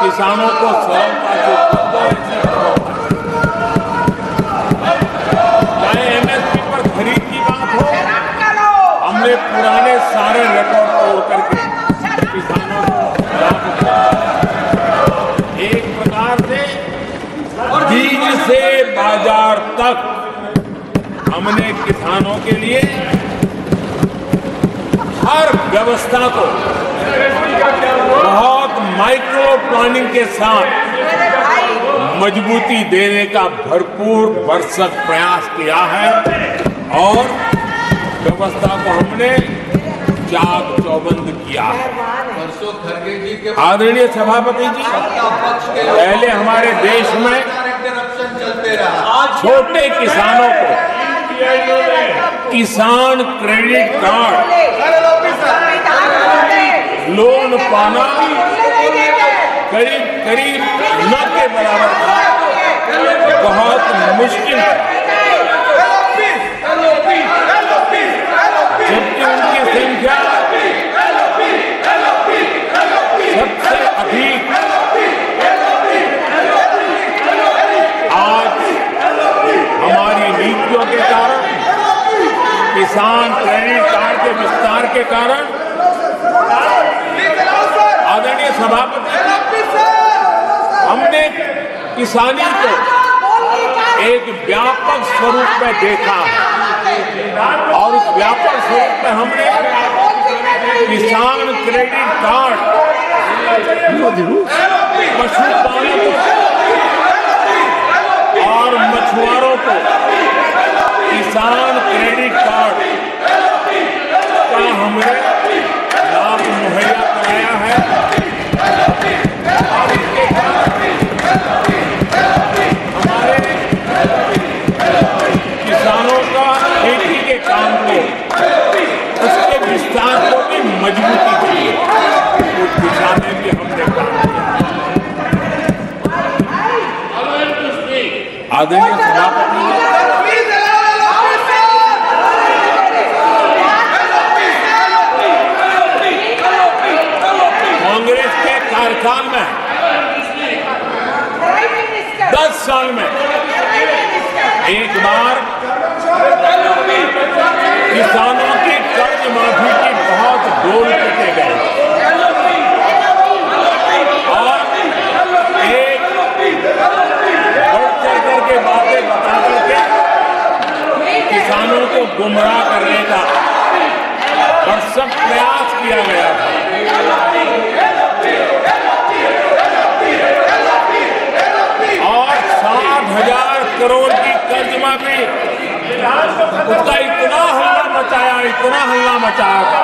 किसानों को सरलता से कुछ दो ऐसी चाहे एमएसपी पर खरीद की बात हो, हमने पुराने सारे रिकॉर्ड तोड़ करके किसानों को लाभ दिया। एक प्रकार से बीज से बाजार तक हमने किसानों के लिए हर व्यवस्था को बहुत माइक्रो प्लानिंग के साथ मजबूती देने का भरपूर भरसक प्रयास किया है और व्यवस्था को हमने चाक चौबंद किया है। आदरणीय सभापति जी, पहले हमारे देश में छोटे किसानों को किसान क्रेडिट कार्ड लोन पाना करीब न के बराबर था, बहुत मुश्किल था। जबकि उनकी संख्या सबसे अधिक आज हमारी नीतियों के कारण, किसान क्रेडिट कार्ड के विस्तार के कारण, आदरणीय सभापति, हमने किसानी को एक व्यापक स्वरूप में देखा और उस व्यापक स्वरूप में हमने किसान क्रेडिट कार्ड पशुपालकों और मछुआरों को किसान क्रेडिट कार्ड का हमने लाभ मुहैया कराया है। और इसके हमारे किसानों का खेती के काम को, उसके विस्तार को भी मजबूती दी है। उस दिशा में भी हमने काम किया। आदरणीय सभापति, कांग्रेस के कार्यकाल में 10 साल में एक बार किसानों की कर्ज माफी की बहुत डोल पीटे गए और एक बढ़ चढ़ करके बातें बता करके किसानों को गुमराह करने का भरसक प्रयास किया गया था। और 60,000 करोड़ की कर्ज माफी, उसका इतना हल्ला मचाया था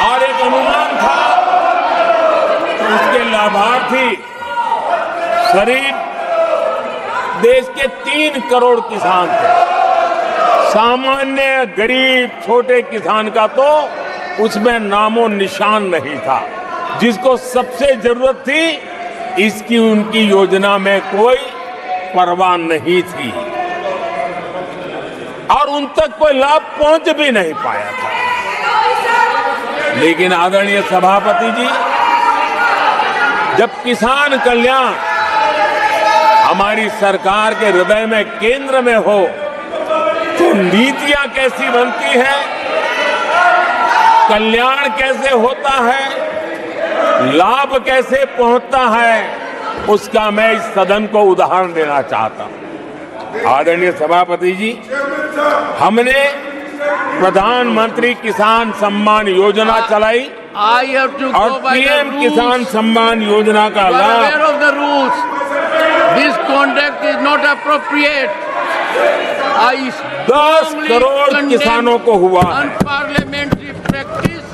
और एक अनुमान था कि उसके लाभार्थी करीब देश के 3 करोड़ किसान थे। सामान्य गरीब छोटे किसान का तो उसमें नामो निशान नहीं था। जिसको सबसे जरूरत थी, इसकी उनकी योजना में कोई परवाह नहीं थी और उन तक कोई लाभ पहुंच भी नहीं पाया था। लेकिन आदरणीय सभापति जी, जब किसान कल्याण हमारी सरकार के हृदय में, केंद्र में हो, तो नीतियां कैसी बनती है, कल्याण कैसे होता है, लाभ कैसे पहुंचता है, उसका मैं इस सदन को उदाहरण देना चाहता हूं। आदरणीय सभापति जी, हमने प्रधानमंत्री किसान सम्मान योजना चलाई और पीएम किसान सम्मान योजना का लाभ This conduct is not appropriate. 10 crore किसानों को हुआ Unparliamentary practice.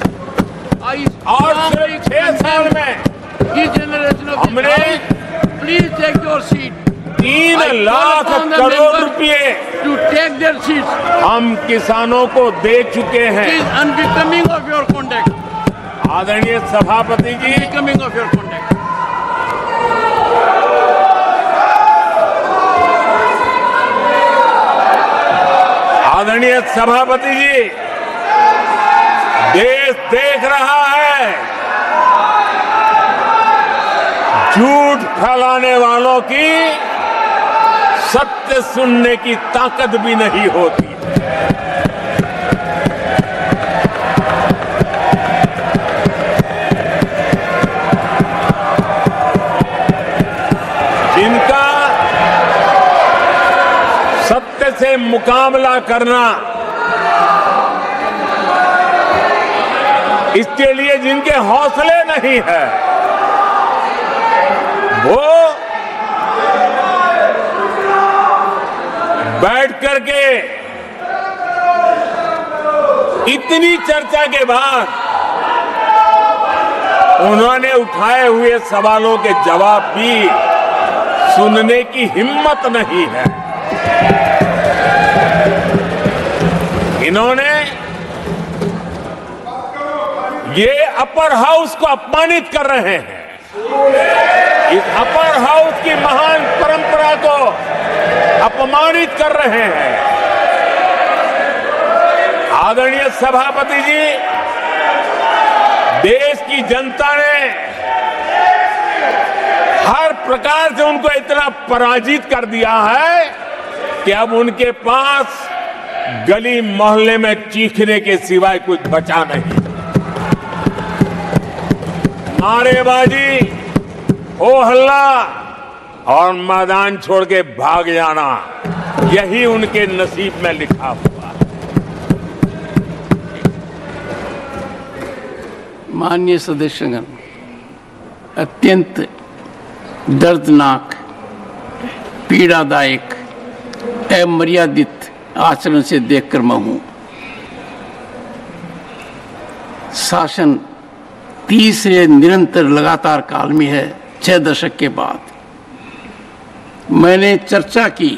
और सिर्फ 6 साल में हमने Please take your seat. 3 lakh crore रुपए to take their seats. हम किसानों को दे चुके हैं। It is unbecoming of your conduct. आदरणीय सभापति जी, Unbecoming of your conduct. आदरणीय सभापति जी, देश देख रहा है झूठ फैलाने वालों की सत्य सुनने की ताकत भी नहीं होती। जिनका सत्य से मुकाबला करना, इसके लिए जिनके हौसले नहीं है, वो बैठ करके इतनी चर्चा के बाद उन्होंने उठाए हुए सवालों के जवाब भी सुनने की हिम्मत नहीं है। इन्होंने ये अपर हाउस को अपमानित कर रहे हैं। इस अपर हाउस की महान परंपरा को अपमानित कर रहे हैं। आदरणीय सभापति जी, देश की जनता ने हर प्रकार से उनको इतना पराजित कर दिया है कि अब उनके पास गली मोहल्ले में चीखने के सिवाय कुछ बचा नहीं। नारेबाजी, हो हल्ला और मैदान छोड़ के भाग जाना, यही उनके नसीब में लिखा हुआ है। माननीय सदस्यगण, अत्यंत दर्दनाक, पीड़ादायक, अमर्यादित आचरण से देखकर मैं हूं। शासन तीसरे निरंतर लगातार काल में है। 6 दशक के बाद मैंने चर्चा की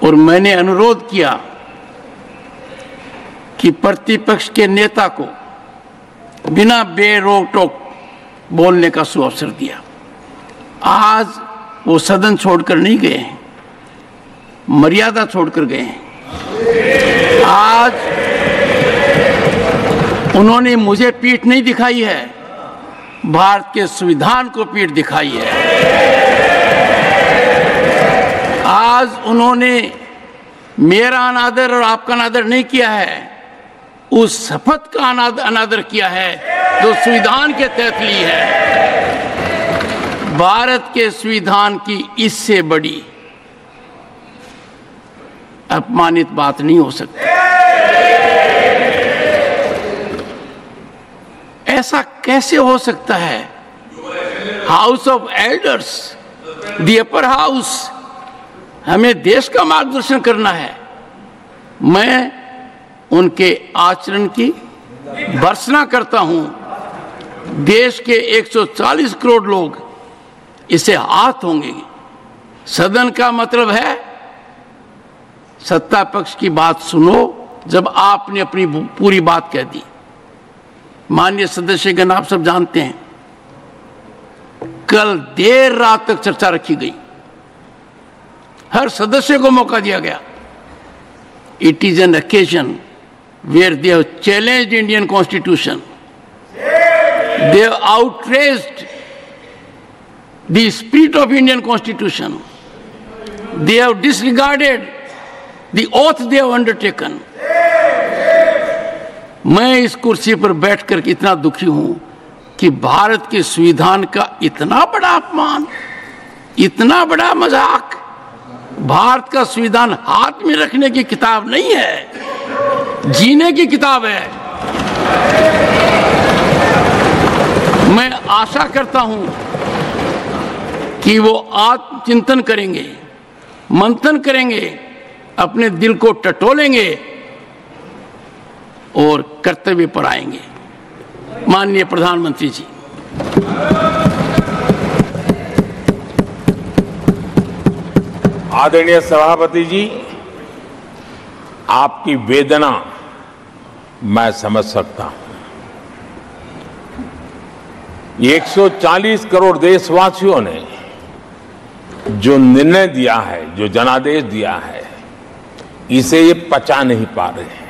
और मैंने अनुरोध किया कि प्रतिपक्ष के नेता को बिना बेरोक टोक बोलने का सुअवसर दिया। आज वो सदन छोड़कर नहीं गए हैं, मर्यादा छोड़कर गए हैं। आज उन्होंने मुझे पीठ नहीं दिखाई है, भारत के संविधान को पीठ दिखाई है। आज उन्होंने मेरा अनादर और आपका अनादर नहीं किया है, उस शपथ का अनादर किया है जो संविधान के तहत ली है। भारत के संविधान की इससे बड़ी अपमानित बात नहीं हो सकती। ऐसा कैसे हो सकता है? House of elders, the upper house, हमें देश का मार्गदर्शन करना है। मैं उनके आचरण की भर्त्सना करता हूं। देश के 140 करोड़ लोग इसे हाथ होंगे। सदन का मतलब है सत्ता पक्ष की बात सुनो जब आपने अपनी पूरी बात कह दी। माननीय सदस्यगण, आप सब जानते हैं कल देर रात तक चर्चा रखी गई, हर सदस्य को मौका दिया गया। It is an occasion where they have challenged Indian Constitution, they have outraged the spirit of Indian Constitution, they have disregarded the oath they have undertaken. मैं इस कुर्सी पर बैठकर इतना दुखी हूं कि भारत के संविधान का इतना बड़ा अपमान, इतना बड़ा मजाक। भारत का संविधान हाथ में रखने की किताब नहीं है, जीने की किताब है। मैं आशा करता हूं कि वो आत्मचिंतन करेंगे, मंथन करेंगे, अपने दिल को टटोलेंगे और कर्तव्य पर आएंगे। माननीय प्रधानमंत्री जी, आदरणीय सभापति जी, आपकी वेदना मैं समझ सकता हूं। ये 140 करोड़ देशवासियों ने जो निर्णय दिया है, जो जनादेश दिया है, इसे ये पचा नहीं पा रहे हैं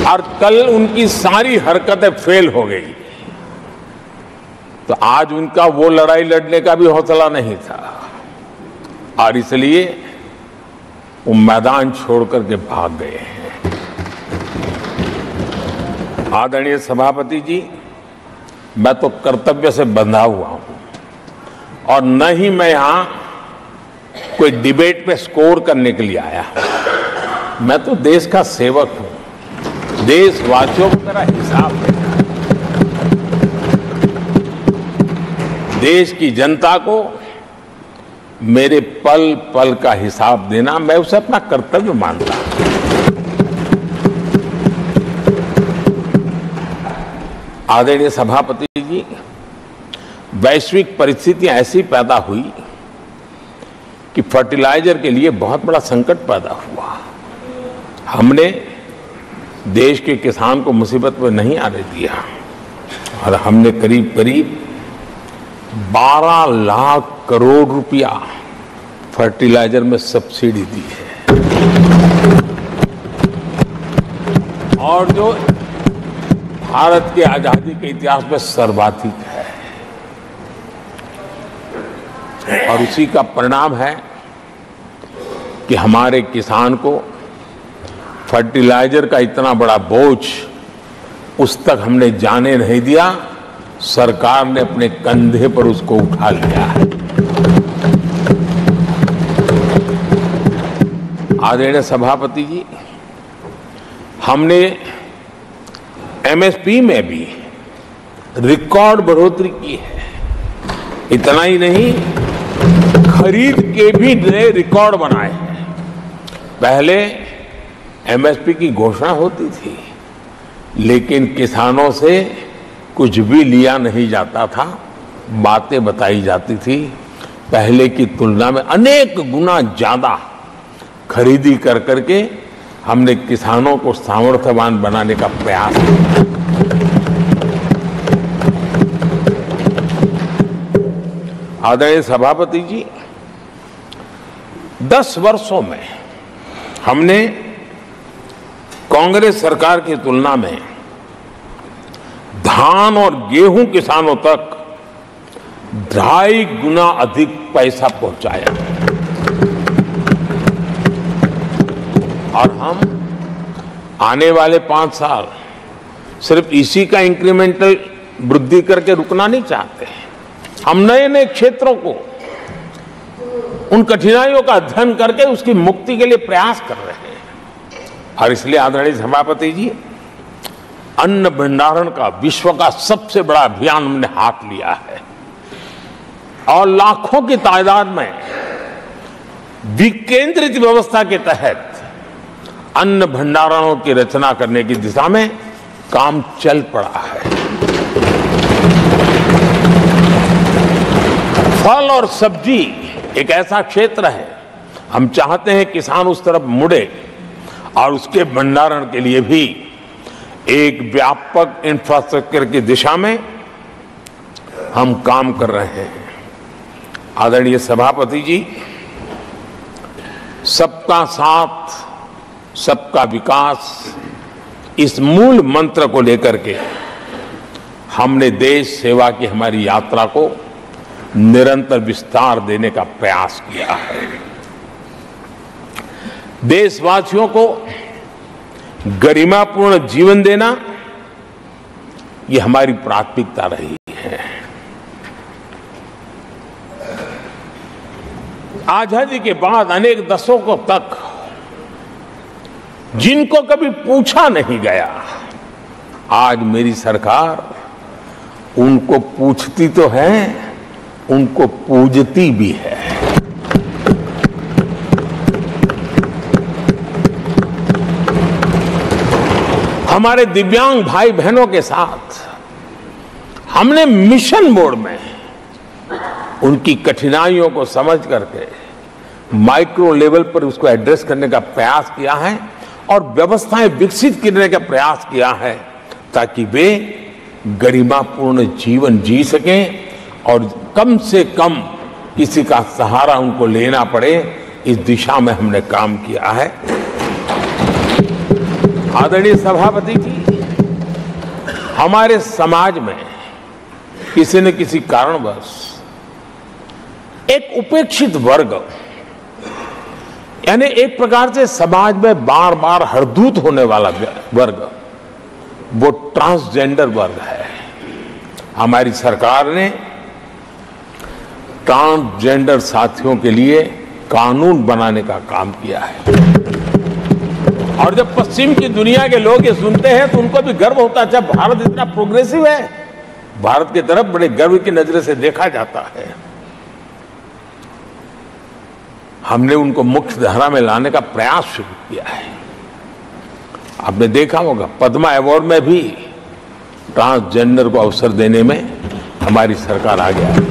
और कल उनकी सारी हरकतें फेल हो गई। तो आज उनका वो लड़ाई लड़ने का भी हौसला नहीं था और इसलिए वो मैदान छोड़ करके भाग गए हैं। आदरणीय सभापति जी, मैं तो कर्तव्य से बंधा हुआ हूं और न ही मैं यहां कोई डिबेट पे स्कोर करने के लिए आया हूं। मैं तो देश का सेवक हूं, देशवासियों को मेरा हिसाब देना है, देश की जनता को मेरे पल पल का हिसाब देना, मैं उसे अपना कर्तव्य मानता हूं। आदरणीय सभापति जी, वैश्विक परिस्थितियां ऐसी पैदा हुई कि फर्टिलाइजर के लिए बहुत बड़ा संकट पैदा हुआ। हमने देश के किसान को मुसीबत में नहीं आने दिया और हमने करीब करीब 12 लाख करोड़ रुपया फर्टिलाइजर में सब्सिडी दी है और जो भारत के आजादी के इतिहास में सर्वाधिक है और उसी का परिणाम है कि हमारे किसान को फर्टिलाइजर का इतना बड़ा बोझ उस तक हमने जाने नहीं दिया, सरकार ने अपने कंधे पर उसको उठा लिया है। आदरणीय सभापति जी, हमने एमएसपी में भी रिकॉर्ड बढ़ोतरी की है। इतना ही नहीं, खरीद के भी नए रिकॉर्ड बनाए हैं। पहले एमएसपी की घोषणा होती थी लेकिन किसानों से कुछ भी लिया नहीं जाता था, बातें बताई जाती थी। पहले की तुलना में अनेक गुना ज्यादा खरीदी कर करके हमने किसानों को सामर्थ्यवान बनाने का प्रयास किया। आदरणीय सभापति जी, 10 वर्षों में हमने कांग्रेस सरकार की तुलना में धान और गेहूं किसानों तक 2.5 गुना अधिक पैसा पहुंचाया और हम आने वाले 5 साल सिर्फ इसी का इंक्रीमेंटल वृद्धि करके रुकना नहीं चाहते। हम नए नए क्षेत्रों को, उन कठिनाइयों का अध्ययन करके उसकी मुक्ति के लिए प्रयास कर रहे हैं और इसलिए आदरणीय सभापति जी, अन्न भंडारण का विश्व का सबसे बड़ा अभियान हमने हाथ लिया है और लाखों की तादाद में विकेंद्रित व्यवस्था के तहत अन्न भंडारणों की रचना करने की दिशा में काम चल पड़ा है। फल और सब्जी एक ऐसा क्षेत्र है, हम चाहते हैं किसान उस तरफ मुड़े और उसके भंडारण के लिए भी एक व्यापक इंफ्रास्ट्रक्चर की दिशा में हम काम कर रहे हैं। आदरणीय सभापति जी, सबका साथ सबका विकास, इस मूल मंत्र को लेकर के हमने देश सेवा की हमारी यात्रा को निरंतर विस्तार देने का प्रयास किया है। देशवासियों को गरिमापूर्ण जीवन देना, ये हमारी प्राथमिकता रही है। आजादी के बाद अनेक दशकों तक जिनको कभी पूछा नहीं गया, आज मेरी सरकार उनको पूछती तो है, उनको पूजती भी है। हमारे दिव्यांग भाई बहनों के साथ हमने मिशन मोड में उनकी कठिनाइयों को समझ करके माइक्रो लेवल पर उसको एड्रेस करने का प्रयास किया है और व्यवस्थाएं विकसित करने का प्रयास किया है ताकि वे गरिमापूर्ण जीवन जी सकें और कम से कम किसी का सहारा उनको लेना पड़े, इस दिशा में हमने काम किया है। आदरणीय सभापति जी, हमारे समाज में किसी न किसी कारणवश एक उपेक्षित वर्ग, यानी एक प्रकार से समाज में बार बार हरदूत होने वाला वर्ग, वो ट्रांसजेंडर वर्ग है। हमारी सरकार ने ट्रांसजेंडर साथियों के लिए कानून बनाने का काम किया है। और जब पश्चिम की दुनिया के लोग ये सुनते हैं तो उनको भी गर्व होता है, जब भारत इतना प्रोग्रेसिव है, भारत की तरफ बड़े गर्व की नजर से देखा जाता है। हमने उनको मुख्य धारा में लाने का प्रयास शुरू किया है। आपने देखा होगा पद्मा अवार्ड में भी ट्रांसजेंडर को अवसर देने में हमारी सरकार आगे आई।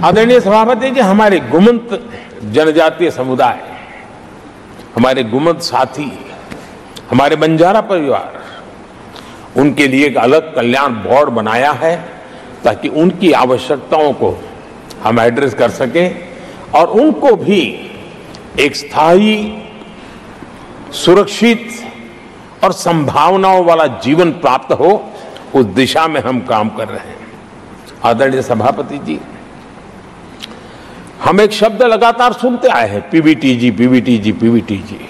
आदरणीय सभापति जी, हमारे गुमंत जनजातीय समुदाय, हमारे गुमंत साथी, हमारे बंजारा परिवार, उनके लिए एक अलग कल्याण बोर्ड बनाया है ताकि उनकी आवश्यकताओं को हम एड्रेस कर सकें और उनको भी एक स्थायी, सुरक्षित और संभावनाओं वाला जीवन प्राप्त हो, उस दिशा में हम काम कर रहे हैं। आदरणीय सभापति जी, हम एक शब्द लगातार सुनते आए हैं, पीबीटीजी, पीबीटीजी, पीबीटीजी।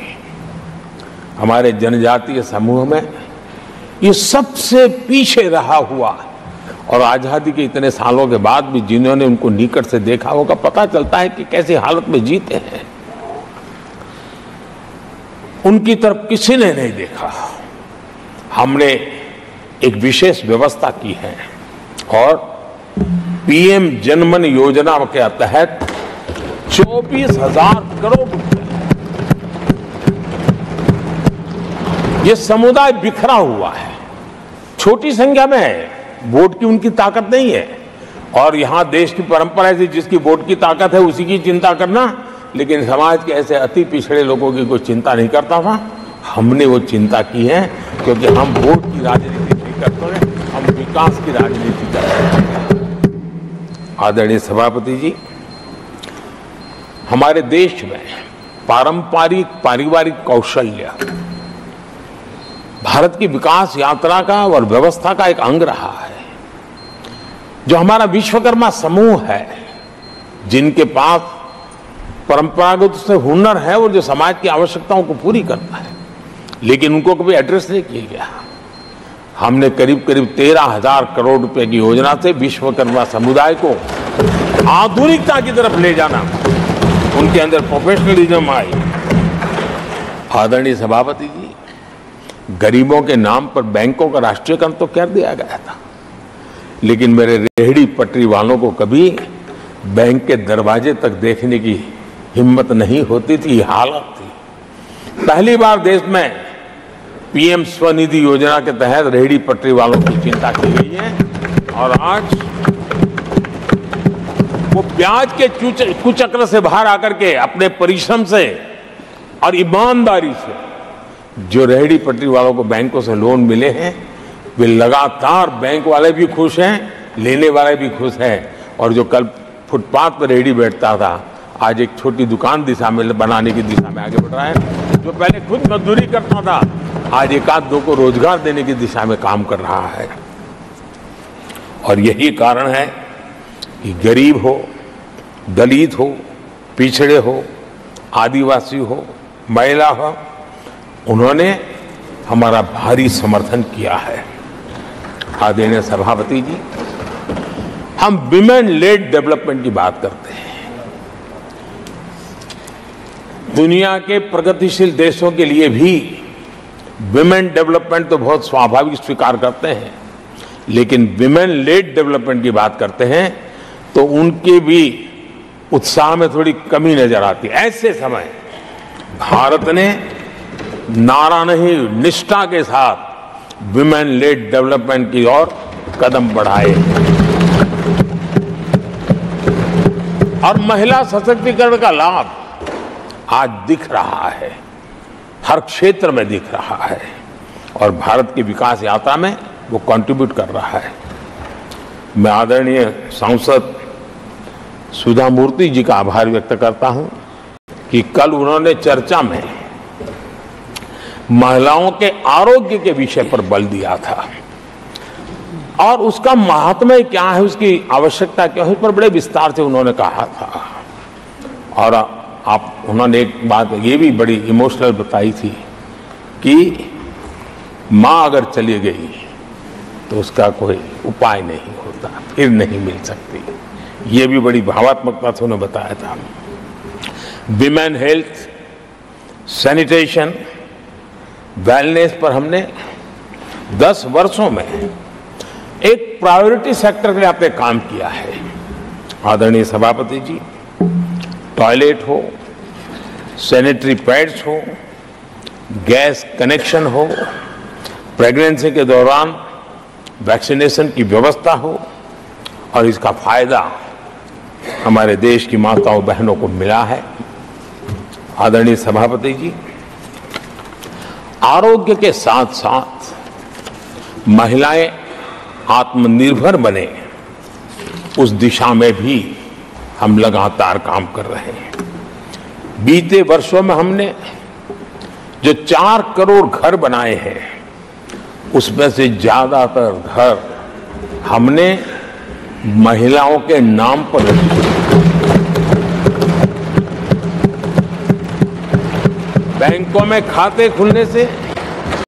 हमारे जनजातीय समूह में ये सबसे पीछे रहा हुआ और आजादी के इतने सालों के बाद भी जिन्होंने उनको निकट से देखा होगा, पता चलता है कि कैसी हालत में जीते हैं। उनकी तरफ किसी ने नहीं देखा। हमने एक विशेष व्यवस्था की है और पीएम जनमन योजना के तहत 24,000 करोड़ रुपए, ये समुदाय बिखरा हुआ है, छोटी संख्या में है, वोट की उनकी ताकत नहीं है। और यहां देश की परंपरा है, जिसकी वोट की ताकत है उसी की चिंता करना, लेकिन समाज के ऐसे अति पिछड़े लोगों की कोई चिंता नहीं करता था। हमने वो चिंता की है, क्योंकि हम वोट की राजनीति नहीं करते, हम विकास की राजनीति करते हैं। आदरणीय सभापति जी, हमारे देश में पारंपरिक पारिवारिक कौशल्य भारत की विकास यात्रा का और व्यवस्था का एक अंग रहा है। जो हमारा विश्वकर्मा समूह है, जिनके पास परंपरागत से हुनर है और जो समाज की आवश्यकताओं को पूरी करता है, लेकिन उनको कभी एड्रेस नहीं किया गया। हमने करीब करीब 13,000 करोड़ रुपए की योजना से विश्वकर्मा समुदाय को आधुनिकता की तरफ ले जाना, उनके अंदर प्रोफेशनलिज्म आई। आदरणीय सभापति जी, गरीबों के नाम पर बैंकों का राष्ट्रीयकरण तो कर दिया गया था, लेकिन मेरे रेहड़ी पटरी वालों को कभी बैंक के दरवाजे तक देखने की हिम्मत नहीं होती थी, हालत थी। पहली बार देश में पीएम स्वनिधि योजना के तहत रेहड़ी पटरी वालों की चिंता की गई है और आज वो ब्याज के कुचक्र से बाहर आकर के अपने परिश्रम से और ईमानदारी से जो रेहड़ी पटरी वालों को बैंकों से लोन मिले हैं, वे लगातार, बैंक वाले भी खुश हैं, लेने वाले भी खुश हैं। और जो कल फुटपाथ पर रेहड़ी बैठता था, आज एक छोटी दुकान दिशा में बनाने की दिशा में आगे बढ़ रहा है। जो पहले खुद मजदूरी करता था, आज एक आध दो को रोजगार देने की दिशा में काम कर रहा है। और यही कारण है कि गरीब हो, दलित हो, पिछड़े हो, आदिवासी हो, महिला हो, उन्होंने हमारा भारी समर्थन किया है। आदरणीय सभापति जी, हम विमेन लेड डेवलपमेंट की बात करते हैं। दुनिया के प्रगतिशील देशों के लिए भी विमेन डेवलपमेंट तो बहुत स्वाभाविक स्वीकार करते हैं, लेकिन विमेन लेड डेवलपमेंट की बात करते हैं तो उनके भी उत्साह में थोड़ी कमी नजर आती है। ऐसे समय भारत ने नारा नहीं, निष्ठा के साथ विमेन लेड डेवलपमेंट की ओर कदम बढ़ाए और महिला सशक्तिकरण का लाभ आज दिख रहा है, हर क्षेत्र में दिख रहा है और भारत की विकास यात्रा में वो कंट्रीब्यूट कर रहा है। मैं आदरणीय सांसद सुधा मूर्ति जी का आभार व्यक्त करता हूं कि कल उन्होंने चर्चा में महिलाओं के आरोग्य के विषय पर बल दिया था। और उसका महात्म्य क्या है, उसकी आवश्यकता क्या है, उस पर बड़े विस्तार से उन्होंने कहा था। और उन्होंने एक बात ये भी बड़ी इमोशनल बताई थी कि माँ अगर चली गई तो उसका कोई उपाय नहीं होता, फिर नहीं मिल सकती। ये भी बड़ी भावात्मकता से उन्होंने बताया था। विमेन हेल्थ, सैनिटेशन, वेलनेस पर हमने 10 वर्षों में एक प्रायोरिटी सेक्टर के लिए आपने काम किया है। आदरणीय सभापति जी, टॉयलेट हो, सैनिटरी पैड्स हो, गैस कनेक्शन हो, प्रेगनेंसी के दौरान वैक्सीनेशन की व्यवस्था हो, और इसका फायदा हमारे देश की माताओं बहनों को मिला है। आदरणीय सभापति जी, आरोग्य के साथ साथ महिलाएं आत्मनिर्भर बने, उस दिशा में भी हम लगातार काम कर रहे हैं। बीते वर्षों में हमने जो 4 करोड़ घर बनाए हैं, उसमें से ज्यादातर घर हमने महिलाओं के नाम पर रखे। बैंकों में खाते खुलने से